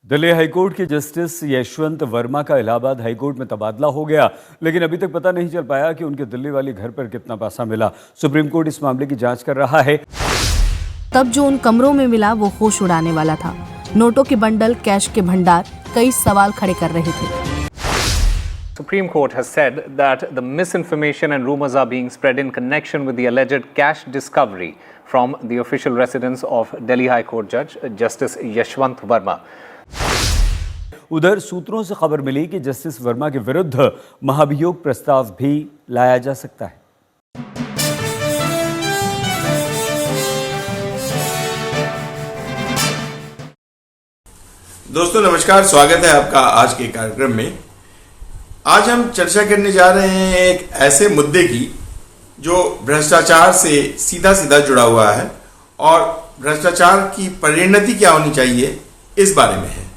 Delhi high court के justice Yashwant Verma का Allahabad high court में तबादला हो गया, लेकिन अभी तक पता नहीं चल पाया कि उनके दिल्ली वाली घर पर कितना पैसा मिला। सुप्रीम कोर्ट इस मामले की जांच कर रहा है। तब जो उन कमरों में मिला वो होश उड़ाने वाला था। नोटों के बंडल, कैश के भंडार कई सवाल खड़े कर रहे थे। Supreme Court has said that the misinformation and rumors are being spread in connection with the alleged cash discovery from the official residence of Delhi High Court Judge Justice Yashwant Verma. उधर सूत्रों से खबर मिली कि justice Verma के विरुद्ध महाभियोग प्रस्ताव भी लाया जा सकता है। दोस्तों नमस्कार, स्वागत है आपका आज के कार्यक्रम में। आज हम चर्चा करने जा रहे हैं एक ऐसे मुद्दे की जो भ्रष्टाचार से सीधा सीधा जुड़ा हुआ है और भ्रष्टाचार की परिणति क्या होनी चाहिए इस बारे में है।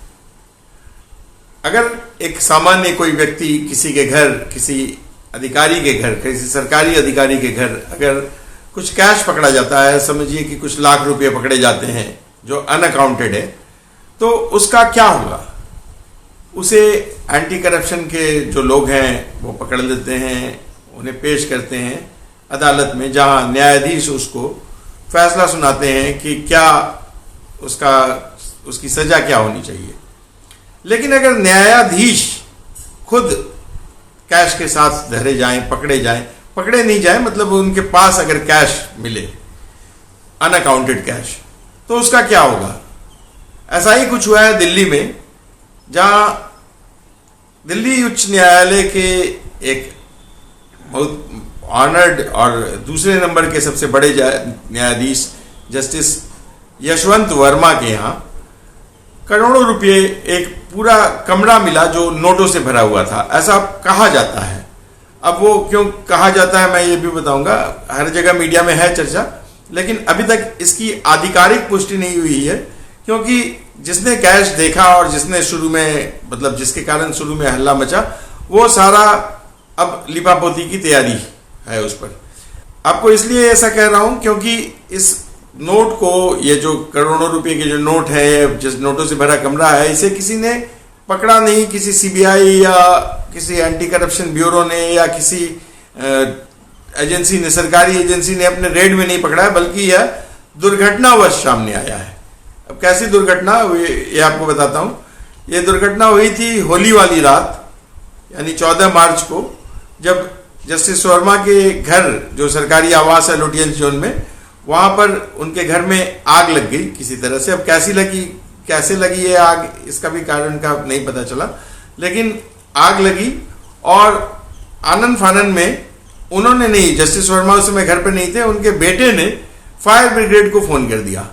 अगर एक सामान्य कोई व्यक्ति किसी के घर, किसी अधिकारी के घर, किसी सरकारी अधिकारी के घर अगर कुछ कैश पकड़ा जाता है, समझिए कि कुछ लाख रुपए पकड़े जाते हैं जो अनअकाउंटेड है, तो उसका क्या होगा? उसे एंटी करप्शन के जो लोग हैं वो पकड़ लेते हैं, उन्हें पेश करते हैं अदालत में, जहां न्यायाधीश उसको फैसला सुनाते हैं कि क्या उसकी सजा क्या होनी चाहिए। लेकिन अगर न्यायाधीश खुद कैश के साथ धरे जाएं, पकड़े नहीं जाएं, मतलब उनके पास अगर कैश मिले, अनअकाउंटेड कैश, तो उसका क्या होगा? ऐसा ही कुछ हुआ है दिल्ली में, जहां दिल्ली उच्च न्यायालय के एक बहुत ऑनर्ड और दूसरे नंबर के सबसे बड़े न्यायाधीश जस्टिस यशवंत वर्मा के यहाँ करोड़ों रुपए एक पूरा कमरा मिला जो नोटों से भरा हुआ था, ऐसा कहा जाता है। अब वो क्यों कहा जाता है मैं ये भी बताऊंगा। हर जगह मीडिया में है चर्चा, लेकिन अभी तक इसकी आधिकारिक पुष्टि नहीं हुई है, क्योंकि जिसने कैश देखा और जिसने शुरू में, मतलब जिसके कारण शुरू में हल्ला मचा, वो सारा अब लिपापोती की तैयारी है उस पर। आपको इसलिए ऐसा कह रहा हूं क्योंकि इस नोट को, ये जो करोड़ों रुपए के जो नोट है, जिस नोटों से भरा कमरा है, इसे किसी ने पकड़ा नहीं। किसी सीबीआई या किसी एंटी करप्शन ब्यूरो ने या किसी एजेंसी ने, सरकारी एजेंसी ने अपने रेड में नहीं पकड़ा है, बल्कि यह दुर्घटनावश सामने आया है। अब कैसी दुर्घटना हुई ये आपको बताता हूं। ये दुर्घटना हुई थी होली वाली रात, यानी 14 मार्च को, जब जस्टिस वर्मा के घर, जो सरकारी आवास है लोटियन जोन में, वहां पर उनके घर में आग लग गई किसी तरह से। अब कैसे लगी ये आग, इसका भी कारण का नहीं पता चला, लेकिन आग लगी और आनन फानन में उन्होंने नहीं, जस्टिस वर्मा उस समय घर पर नहीं थे, उनके बेटे ने फायर ब्रिगेड को फोन कर दिया।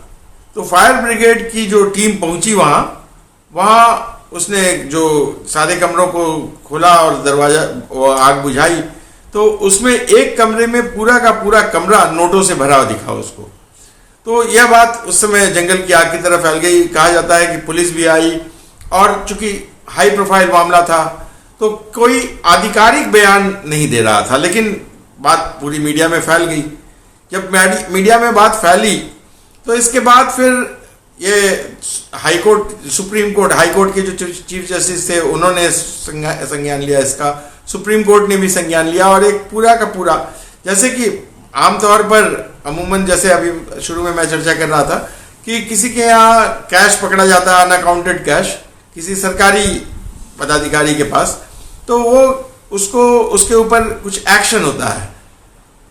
तो फायर ब्रिगेड की जो टीम पहुंची वहां उसने जो सारे कमरों को खोला और दरवाजा, आग बुझाई, तो उसमें एक कमरे में पूरा का पूरा कमरा नोटों से भरा दिखा उसको। तो यह बात उस समय जंगल की आग की तरह फैल गई। कहा जाता है कि पुलिस भी आई, और चूंकि हाई प्रोफाइल मामला था तो कोई आधिकारिक बयान नहीं दे रहा था, लेकिन बात पूरी मीडिया में फैल गई। जब मीडिया में बात फैली तो इसके बाद फिर ये सुप्रीम कोर्ट, हाई कोर्ट के जो चीफ जस्टिस थे, उन्होंने संज्ञान लिया इसका, सुप्रीम कोर्ट ने भी संज्ञान लिया, और एक पूरा का पूरा, जैसे कि आमतौर पर अमूमन, जैसे अभी शुरू में मैं चर्चा कर रहा था कि किसी के यहाँ कैश पकड़ा जाता है, अनअकाउंटेड कैश, किसी सरकारी पदाधिकारी के पास, तो वो उसके ऊपर कुछ एक्शन होता है।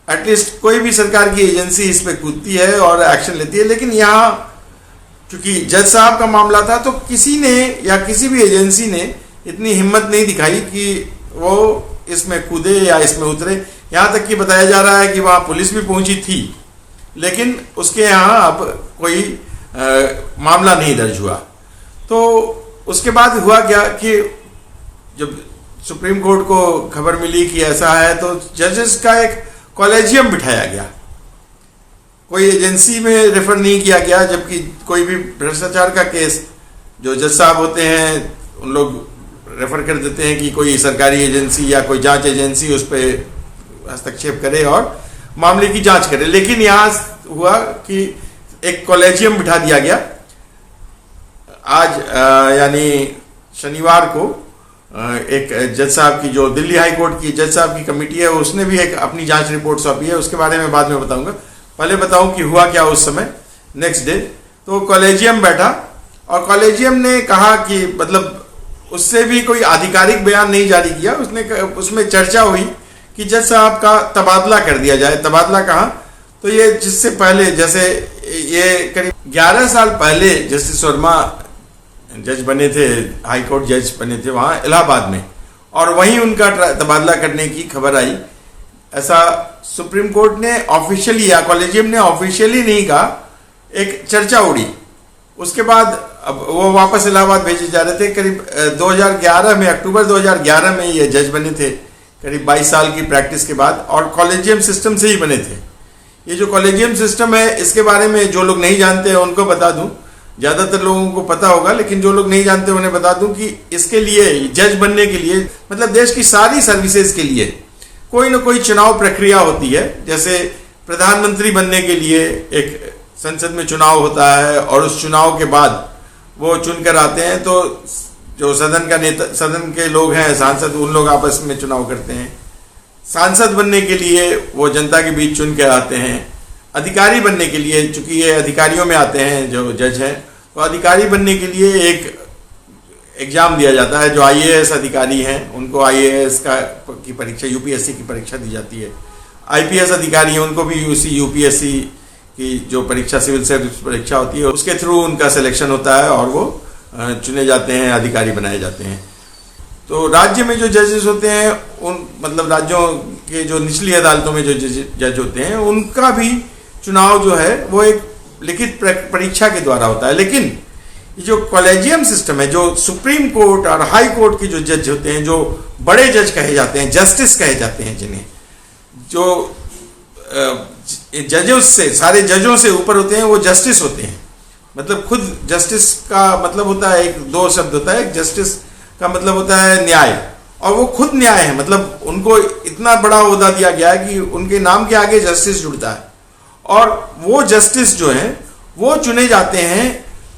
एटलीस्ट कोई भी सरकार की एजेंसी इस पे कूदती है और एक्शन लेती है। लेकिन यहाँ क्योंकि जज साहब का मामला था, तो किसी ने या किसी भी एजेंसी ने इतनी हिम्मत नहीं दिखाई कि वो इसमें कूदे या इसमें उतरे। यहाँ तक कि बताया जा रहा है कि वहाँ पुलिस भी पहुंची थी, लेकिन उसके यहाँ अब कोई मामला नहीं दर्ज हुआ। तो उसके बाद हुआ क्या कि जब सुप्रीम कोर्ट को खबर मिली कि ऐसा है, तो जजेस का एक कॉलेजियम बिठाया गया, कोई एजेंसी में रेफर नहीं किया गया। जबकि कोई भी भ्रष्टाचार का केस, जो जज साहब होते हैं, उन लोग रेफर कर देते हैं कि कोई सरकारी एजेंसी या कोई जांच एजेंसी उस पर हस्तक्षेप करे और मामले की जांच करे। लेकिन यहाँ हुआ कि एक कॉलेजियम बिठा दिया गया। आज यानी शनिवार को एक जज साहब की, जो दिल्ली हाई कोर्ट की जज साहब की कमेटी है, उसने भी एक अपनी जांच रिपोर्ट सौंपी है। उसके बारे में बाद में बताऊंगा, पहले बताऊं कि हुआ क्या उस समय। नेक्स्ट डे तो कॉलेजियम बैठा और कॉलेजियम ने कहा कि मतलब उससे भी कोई आधिकारिक बयान नहीं जारी किया, उसमें चर्चा हुई कि जज साहब का तबादला कर दिया जाए। तबादला कहा तो ये जिससे पहले, जैसे ये करीब 11 साल पहले जस्टिस वर्मा जज बने थे, हाई कोर्ट जज बने थे वहां इलाहाबाद में, और वहीं उनका तबादला करने की खबर आई। ऐसा सुप्रीम कोर्ट ने ऑफिशियली या कॉलेजियम ने ऑफिशियली नहीं कहा, एक चर्चा उड़ी। उसके बाद अब वो वापस इलाहाबाद भेजे जा रहे थे। करीब 2011 में, अक्टूबर 2011 में ये जज बने थे, करीब 22 साल की प्रैक्टिस के बाद, और कॉलेजियम सिस्टम से ही बने थे। ये जो कॉलेजियम सिस्टम है, इसके बारे में जो लोग नहीं जानते हैं उनको बता दूं, ज्यादातर लोगों को पता होगा, लेकिन जो लोग नहीं जानते उन्हें बता दूं कि इसके लिए, जज बनने के लिए, मतलब देश की सारी सर्विसेज के लिए कोई ना कोई चुनाव प्रक्रिया होती है। जैसे प्रधानमंत्री बनने के लिए एक संसद में चुनाव होता है, और उस चुनाव के बाद वो चुनकर आते हैं, तो जो सदन का नेता, सदन के लोग हैं, सांसद, उन लोग आपस में चुनाव करते हैं। सांसद बनने के लिए वो जनता के बीच चुन के आते हैं। अधिकारी बनने के लिए, चूंकि ये अधिकारियों में आते हैं जो जज हैं, तो अधिकारी बनने के लिए एक एग्जाम दिया जाता है। जो IAS अधिकारी हैं उनको IAS की परीक्षा, UPSC की परीक्षा दी जाती है। IPS अधिकारी हैं उनको भी UPSC की जो परीक्षा, सिविल सर्विस परीक्षा होती है, उसके थ्रू उनका सिलेक्शन होता है और वो चुने जाते हैं, अधिकारी बनाए जाते हैं। तो राज्य में जो जजेस होते हैं, उन मतलब राज्यों के जो निचली अदालतों में जो जज होते हैं, उनका भी चुनाव जो है वो एक लिखित परीक्षा के द्वारा होता है। लेकिन ये जो कॉलेजियम सिस्टम है, जो सुप्रीम कोर्ट और हाई कोर्ट के जो जज होते हैं, जो बड़े जज कहे जाते हैं, जस्टिस कहे जाते हैं जिन्हें, जो जजों से, सारे जजों से ऊपर होते हैं, वो जस्टिस होते हैं। मतलब खुद जस्टिस का मतलब होता है, एक दो शब्द होता है। जस्टिस का मतलब होता है न्याय, और वो खुद न्याय है। मतलब उनको इतना बड़ा ओहदा दिया गया है कि उनके नाम के आगे जस्टिस जुड़ता है, और वो जस्टिस जो है वो चुने जाते हैं।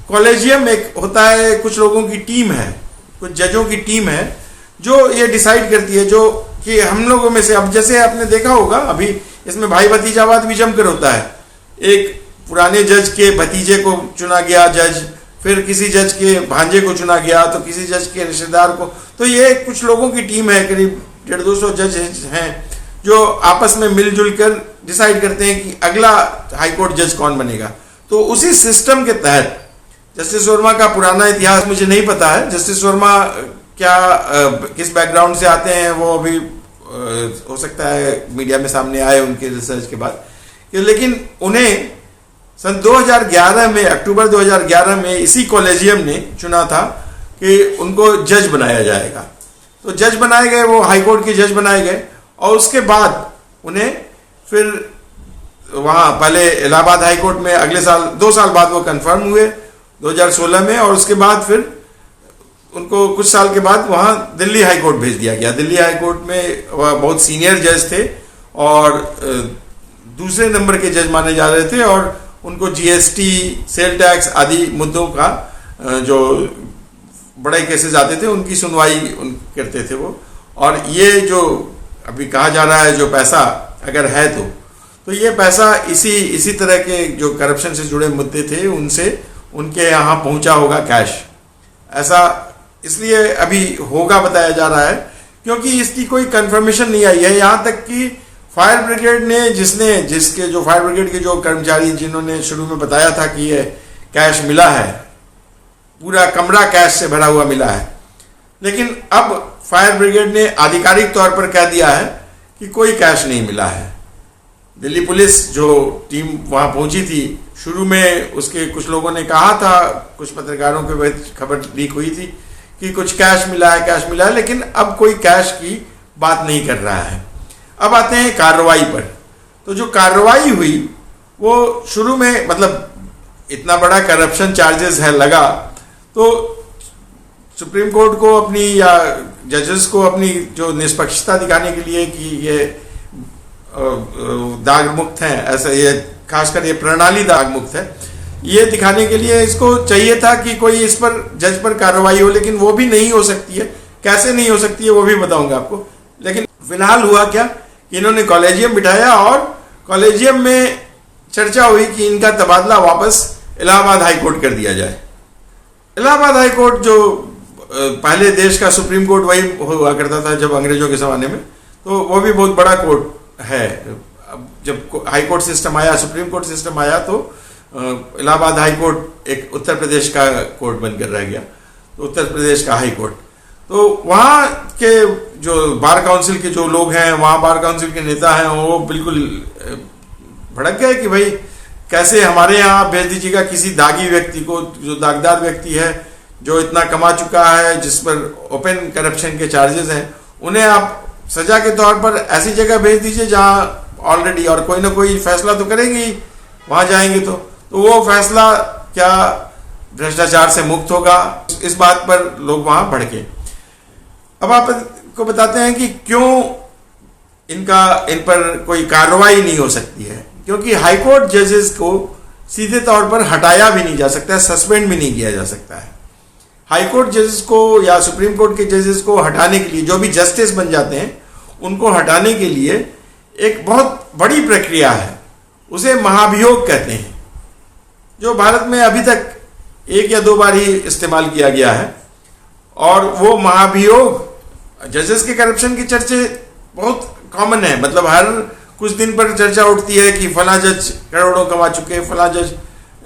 कॉलेजियम एक होता है, कुछ लोगों की टीम है, कुछ जजों की टीम है जो ये डिसाइड करती है, जो कि हम लोगों में से, अब जैसे आपने देखा होगा, अभी इसमें भाई भतीजावाद भी जमकर होता है। एक पुराने जज के भतीजे को चुना गया जज, फिर किसी जज के भांजे को चुना गया, तो किसी जज के रिश्तेदार को। तो ये कुछ लोगों की टीम है, करीब 150-200 जज हैं जो आपस में मिलजुल कर डिसाइड करते हैं कि अगला हाईकोर्ट जज कौन बनेगा। तो उसी सिस्टम के तहत जस्टिस वर्मा का पुराना इतिहास मुझे नहीं पता है। जस्टिस वर्मा क्या किस बैकग्राउंड से आते हैं वो अभी हो सकता है मीडिया में सामने आए उनके रिसर्च के बाद, लेकिन उन्हें सन 2011 में, अक्टूबर 2011 में इसी कॉलेजियम ने चुना था कि उनको जज बनाया जाएगा। तो जज बनाए गए, वो हाईकोर्ट के जज बनाए गए, और उसके बाद उन्हें फिर वहाँ पहले इलाहाबाद हाईकोर्ट में अगले साल 2 साल बाद वो कंफर्म हुए 2016 में, और उसके बाद फिर उनको कुछ साल के बाद वहाँ दिल्ली हाईकोर्ट भेज दिया गया। दिल्ली हाईकोर्ट में वह बहुत सीनियर जज थे और दूसरे नंबर के जज माने जा रहे थे, और उनको GST, सेल टैक्स आदि मुद्दों का जो बड़े केसेस आते थे उनकी सुनवाई करते थे वो। और ये जो अभी कहा जा रहा है जो पैसा अगर है तो ये पैसा इसी तरह के जो करप्शन से जुड़े मुद्दे थे उनसे उनके यहाँ पहुंचा होगा कैश। ऐसा इसलिए अभी होगा बताया जा रहा है क्योंकि इसकी कोई कंफर्मेशन नहीं आई है। यहाँ तक कि फायर ब्रिगेड ने जिसके जो फायर ब्रिगेड के जो कर्मचारी जिन्होंने शुरू में बताया था कि ये कैश मिला है, पूरा कमरा कैश से भरा हुआ मिला है, लेकिन अब फायर ब्रिगेड ने आधिकारिक तौर पर कह दिया है कि कोई कैश नहीं मिला है। दिल्ली पुलिस जो टीम वहां पहुंची थी, शुरू में उसके कुछ लोगों ने कहा था, कुछ पत्रकारों के खबर लीक हुई थी कि कुछ कैश मिला है, लेकिन अब कोई कैश की बात नहीं कर रहा है। अब आते हैं कार्रवाई पर। तो जो कार्रवाई हुई वो शुरू में, मतलब इतना बड़ा करप्शन चार्जेस है लगा, तो सुप्रीम कोर्ट को अपनी या जजेस को अपनी जो निष्पक्षता दिखाने के लिए कि ये दाग मुक्त हैं, ऐसा ये खासकर ये प्रणाली दाग मुक्त है, ये दिखाने के लिए इसको चाहिए था कि कोई इस पर जज पर कार्रवाई हो, लेकिन वो भी नहीं हो सकती है। कैसे नहीं हो सकती है वो भी बताऊंगा आपको। लेकिन फिलहाल हुआ क्या कि इन्होंने कॉलेजियम बिठाया और कॉलेजियम में चर्चा हुई कि इनका तबादला वापस इलाहाबाद हाई कोर्ट कर दिया जाए। इलाहाबाद हाई कोर्ट जो पहले देश का सुप्रीम कोर्ट वही हुआ करता था जब अंग्रेजों के ज़माने में, तो वो भी बहुत बड़ा कोर्ट है। अब जब हाई कोर्ट सिस्टम आया, सुप्रीम कोर्ट सिस्टम आया, तो इलाहाबाद हाई कोर्ट एक उत्तर प्रदेश का कोर्ट बनकर रह गया, तो उत्तर प्रदेश का हाई कोर्ट। तो वहाँ के जो बार काउंसिल के जो लोग हैं, वहाँ बार काउंसिल के नेता हैं, वो बिल्कुल भड़क गए कि भाई कैसे हमारे यहाँ भेज दीजिएगा किसी दागी व्यक्ति को, जो दागदार व्यक्ति है, जो इतना कमा चुका है, जिस पर ओपन करप्शन के चार्जेस हैं, उन्हें आप सजा के तौर पर ऐसी जगह भेज दीजिए जहाँ ऑलरेडी और कोई ना कोई फैसला तो करेंगे ही वहाँ जाएंगे तो वो फैसला क्या भ्रष्टाचार से मुक्त होगा, इस बात पर लोग वहाँ भड़के। अब आपको बताते हैं कि क्यों इन पर कोई कार्रवाई नहीं हो सकती है। क्योंकि हाईकोर्ट जजेस को सीधे तौर पर हटाया भी नहीं जा सकता है, सस्पेंड भी नहीं किया जा सकता है। हाईकोर्ट जजेस को या सुप्रीम कोर्ट के जजेस को हटाने के लिए, जो भी जस्टिस बन जाते हैं उनको हटाने के लिए एक बहुत बड़ी प्रक्रिया है, उसे महाभियोग कहते हैं, जो भारत में अभी तक 1 या 2 बार ही इस्तेमाल किया गया है। और वो महाभियोग जजेस के करप्शन की चर्चे बहुत कॉमन है, मतलब हर कुछ दिन पर चर्चा उठती है कि फला जज करोड़ों कमा चुके, फला जज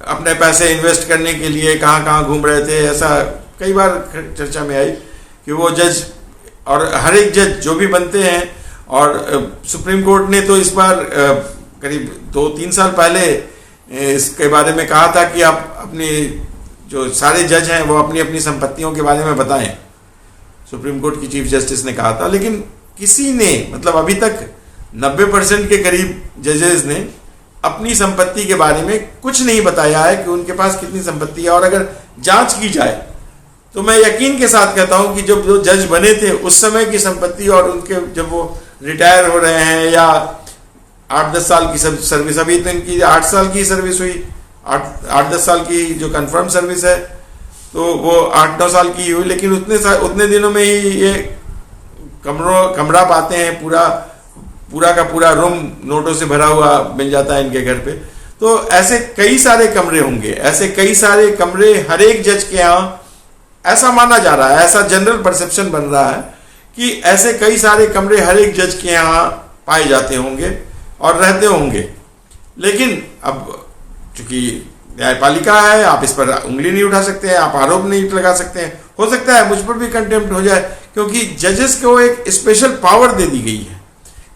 अपने पैसे इन्वेस्ट करने के लिए कहाँ कहाँ घूम रहे थे। ऐसा कई बार चर्चा में आई कि वो जज, और हर एक जज जो भी बनते हैं, और सुप्रीम कोर्ट ने तो इस बार करीब 2-3 साल पहले इसके बारे में कहा था कि आप अपने जो सारे जज हैं वो अपनी अपनी संपत्तियों के बारे में बताएं। सुप्रीम कोर्ट की चीफ जस्टिस ने कहा था, लेकिन किसी ने, मतलब अभी तक 90% के करीब जजेस ने अपनी संपत्ति के बारे में कुछ नहीं बताया है कि उनके पास कितनी संपत्ति है। और अगर जांच की जाए तो मैं यकीन के साथ कहता हूं कि जब जो जज बने थे उस समय की संपत्ति और उनके जब वो रिटायर हो रहे हैं या 8-10 साल की सर्विस, अभी तो इनकी 8 साल की सर्विस हुई, 8-10 साल की जो कंफर्म सर्विस है तो वो 8-9 साल की हुई, लेकिन उतने दिनों में ही ये कमरा पाते हैं, पूरा का पूरा रूम नोटों से भरा हुआ मिल जाता है इनके घर पे। तो ऐसे कई सारे कमरे होंगे, ऐसे कई सारे कमरे हर एक जज के यहाँ, ऐसा माना जा रहा है, ऐसा जनरल परसेप्शन बन रहा है कि ऐसे कई सारे कमरे हर एक जज के यहाँ पाए जाते होंगे और रहते होंगे। लेकिन अब चूंकि न्यायपालिका है, आप इस पर उंगली नहीं उठा सकते हैं, आप आरोप नहीं लगा सकते हैं। हो सकता है मुझ पर भी कंटेम्प्ट हो जाए, क्योंकि जजेस को एक स्पेशल पावर दे दी गई है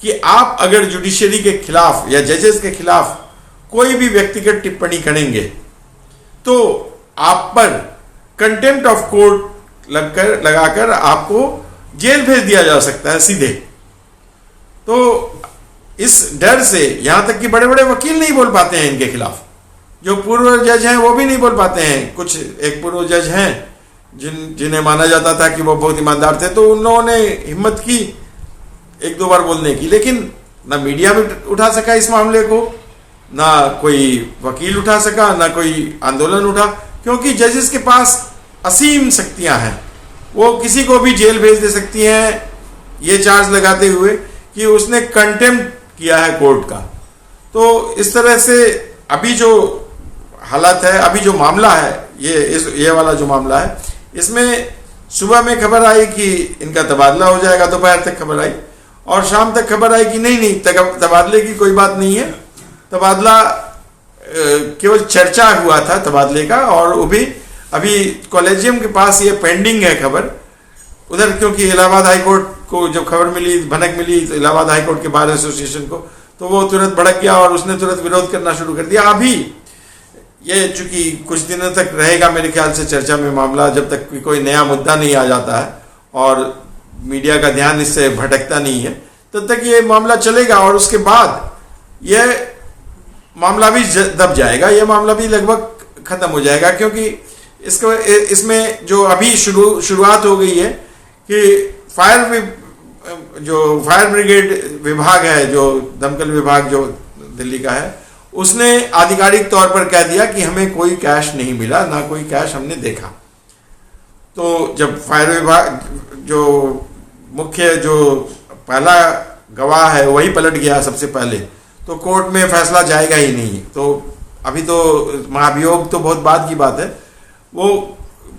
कि आप अगर जुडिशरी के खिलाफ या जजेस के खिलाफ कोई भी व्यक्तिगत टिप्पणी करेंगे तो आप पर कंटेम्प्ट ऑफ कोर्ट लगाकर आपको जेल भेज दिया जा सकता है सीधे। तो इस डर से यहां तक कि बड़े बड़े वकील नहीं बोल पाते हैं इनके खिलाफ, जो पूर्व जज हैं वो भी नहीं बोल पाते हैं। कुछ एक पूर्व जज हैं जिन्हें माना जाता था कि वो बहुत ईमानदार थे, तो उन्होंने हिम्मत की 1-2 बार बोलने की, लेकिन ना मीडिया में उठा सका इस मामले को, ना कोई वकील उठा सका, ना कोई आंदोलन उठा, क्योंकि जजेस के पास असीम शक्तियां हैं। वो किसी को भी जेल भेज दे सकती हैं ये चार्ज लगाते हुए कि उसने कंटेम्प्ट किया है कोर्ट का। तो इस तरह से अभी जो हालत है, अभी जो मामला है, ये वाला जो मामला है, इसमें सुबह में खबर आई कि इनका तबादला हो जाएगा, दोपहर तक खबर आई, और शाम तक खबर आई कि नहीं तबादले की कोई बात नहीं है, तबादला केवल चर्चा हुआ था तबादले का, और वो भी अभी कॉलेजियम के पास ये पेंडिंग है खबर उधर। क्योंकि इलाहाबाद हाईकोर्ट को जब खबर मिली, भनक मिली तो इलाहाबाद हाईकोर्ट के बार एसोसिएशन को, तो वो तुरंत भड़क गया और उसने तुरंत विरोध करना शुरू कर दिया। अभी ये चूंकि कुछ दिनों तक रहेगा मेरे ख्याल से चर्चा में मामला, जब तक कोई नया मुद्दा नहीं आ जाता है और मीडिया का ध्यान इससे भटकता नहीं है, तब तक ये मामला चलेगा। और उसके बाद ये मामला भी दब जाएगा, ये मामला भी लगभग खत्म हो जाएगा, क्योंकि इसमें जो अभी शुरुआत हो गई है कि फायर ब्रिगेड विभाग है, जो दमकल विभाग जो दिल्ली का है, उसने आधिकारिक तौर पर कह दिया कि हमें कोई कैश नहीं मिला, ना कोई कैश हमने देखा। तो जब फायर विभाग जो मुख्य जो पहला गवाह है वही पलट गया सबसे पहले, तो कोर्ट में फैसला जाएगा ही नहीं। तो अभी तो महाभियोग तो बहुत बाद की बात है, वो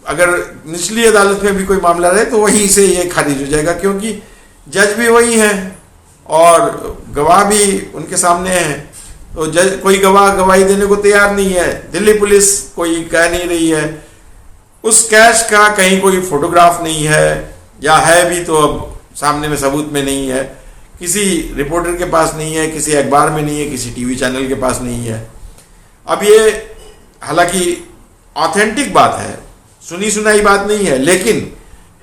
अगर निचली अदालत में भी कोई मामला रहे तो वहीं से ये खारिज हो जाएगा, क्योंकि जज भी वही हैं और गवाह भी उनके सामने हैं। तो जज कोई गवाह गवाही देने को तैयार नहीं है, दिल्ली पुलिस कोई कह नहीं रही है, उस कैश का कहीं कोई फोटोग्राफ नहीं है, या है भी तो अब सामने में सबूत में नहीं है, किसी रिपोर्टर के पास नहीं है, किसी अखबार में नहीं है, किसी टीवी चैनल के पास नहीं है। अब ये हालांकि ऑथेंटिक बात है, सुनी सुनाई बात नहीं है, लेकिन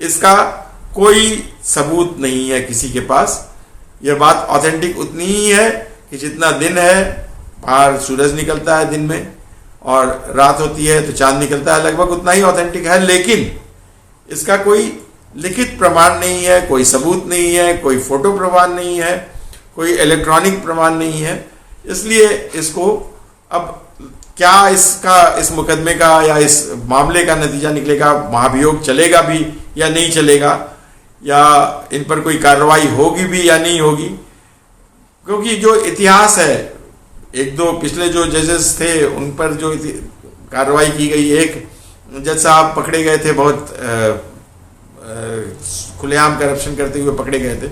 इसका कोई सबूत नहीं है किसी के पास। यह बात ऑथेंटिक उतनी ही है कि जितना दिन है, बाहर सूरज निकलता है दिन में और रात होती है तो चांद निकलता है, लगभग उतना ही ऑथेंटिक है। लेकिन इसका कोई लिखित प्रमाण नहीं है, कोई सबूत नहीं है, कोई फोटो प्रमाण नहीं है, कोई इलेक्ट्रॉनिक प्रमाण नहीं है। इसलिए इसको अब क्या इस मुकदमे का या इस मामले का नतीजा निकलेगा, महाभियोग चलेगा भी या नहीं चलेगा, या इन पर कोई कार्रवाई होगी भी या नहीं होगी, क्योंकि जो इतिहास है, एक दो पिछले जो जजेस थे उन पर जो कार्रवाई की गई, एक जज साहब पकड़े गए थे, बहुत खुलेआम करप्शन करते हुए पकड़े गए थे,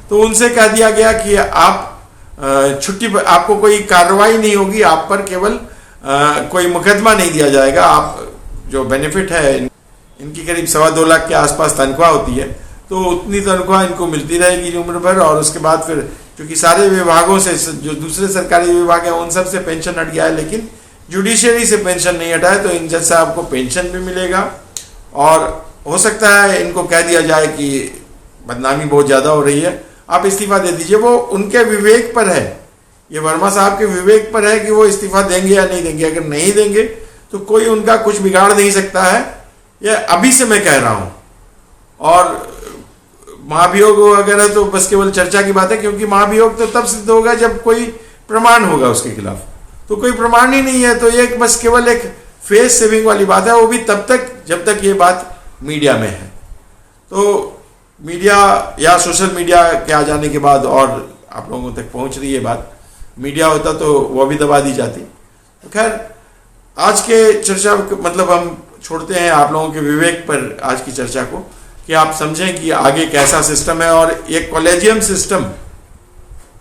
तो उनसे कह दिया गया कि आप छुट्टी पर, आपको कोई कार्रवाई नहीं होगी, आप पर केवल कोई मुकदमा नहीं दिया जाएगा, आप जो बेनिफिट है, इनकी करीब 2.25 लाख के आसपास तनख्वाह होती है, तो उतनी तनख्वाह इनको मिलती रहेगी उम्र भर। और उसके बाद फिर क्योंकि सारे विभागों से, जो दूसरे सरकारी विभाग हैं उन सब से पेंशन हट गया है, लेकिन जुडिशरी से पेंशन नहीं हटा है, तो इन जज साहब को पेंशन भी मिलेगा। और हो सकता है इनको कह दिया जाए कि बदनामी बहुत ज्यादा हो रही है, आप इस्तीफा दे दीजिए। वो उनके विवेक पर है, ये वर्मा साहब के विवेक पर है कि वो इस्तीफा देंगे या नहीं देंगे। अगर नहीं देंगे तो कोई उनका कुछ बिगाड़ नहीं सकता है, ये अभी से मैं कह रहा हूं। और महाभियोग वगैरह तो बस केवल चर्चा की बात है, क्योंकि महाभियोग तो तब सिद्ध होगा जब कोई प्रमाण होगा उसके खिलाफ, तो कोई प्रमाण ही नहीं है, तो ये बस केवल एक फेस सेविंग वाली बात है, वो भी तब तक जब तक ये बात मीडिया में है। तो मीडिया या सोशल मीडिया के आ जाने के बाद और आप लोगों तक पहुंच रही है बात, मीडिया होता तो वो भी दबा दी जाती। तो खैर आज के चर्चा मतलब हम छोड़ते हैं आप लोगों के विवेक पर आज की चर्चा को, कि आप समझें कि आगे कैसा सिस्टम है। और ये कॉलेजियम सिस्टम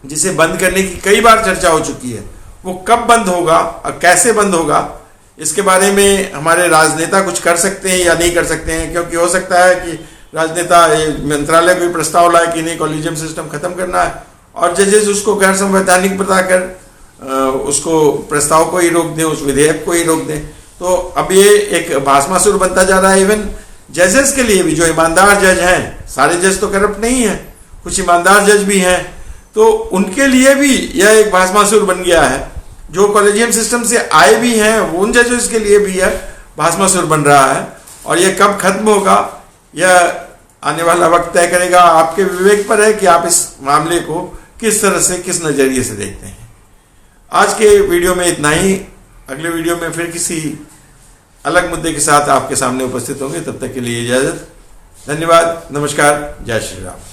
जिसे बंद करने की कई बार चर्चा हो चुकी है, वो कब बंद होगा और कैसे बंद होगा, इसके बारे में हमारे राजनेता कुछ कर सकते हैं या नहीं कर सकते हैं। क्योंकि हो सकता है कि राजनेता मंत्रालय कोई प्रस्ताव लाए कि नहीं कॉलेजियम सिस्टम खत्म करना है, और जजेस उसको गैर संवैधानिक बताकर उसको प्रस्ताव को ही रोक दें, उस विधेयक को ही रोक दें। तो अब ये एक भास्मासुर बनता जा रहा है। इवन जजेस के लिए भी, जो ईमानदार जज हैं, सारे जज तो करप्ट नहीं है, कुछ ईमानदार जज भी हैं, तो उनके लिए भी यह एक भास्मासुर बन गया है। जो कॉलेजियम सिस्टम से आए भी हैं उन जजेस के लिए भी यह भास्मासुर बन रहा है। और यह कब खत्म होगा यह आने वाला वक्त तय करेगा। आपके विवेक पर है कि आप इस मामले को किस तरह से, किस नजरिए से देखते हैं। आज के वीडियो में इतना ही। अगले वीडियो में फिर किसी अलग मुद्दे के साथ आपके सामने उपस्थित होंगे। तब तक के लिए इजाजत। धन्यवाद। नमस्कार। जय श्री राम।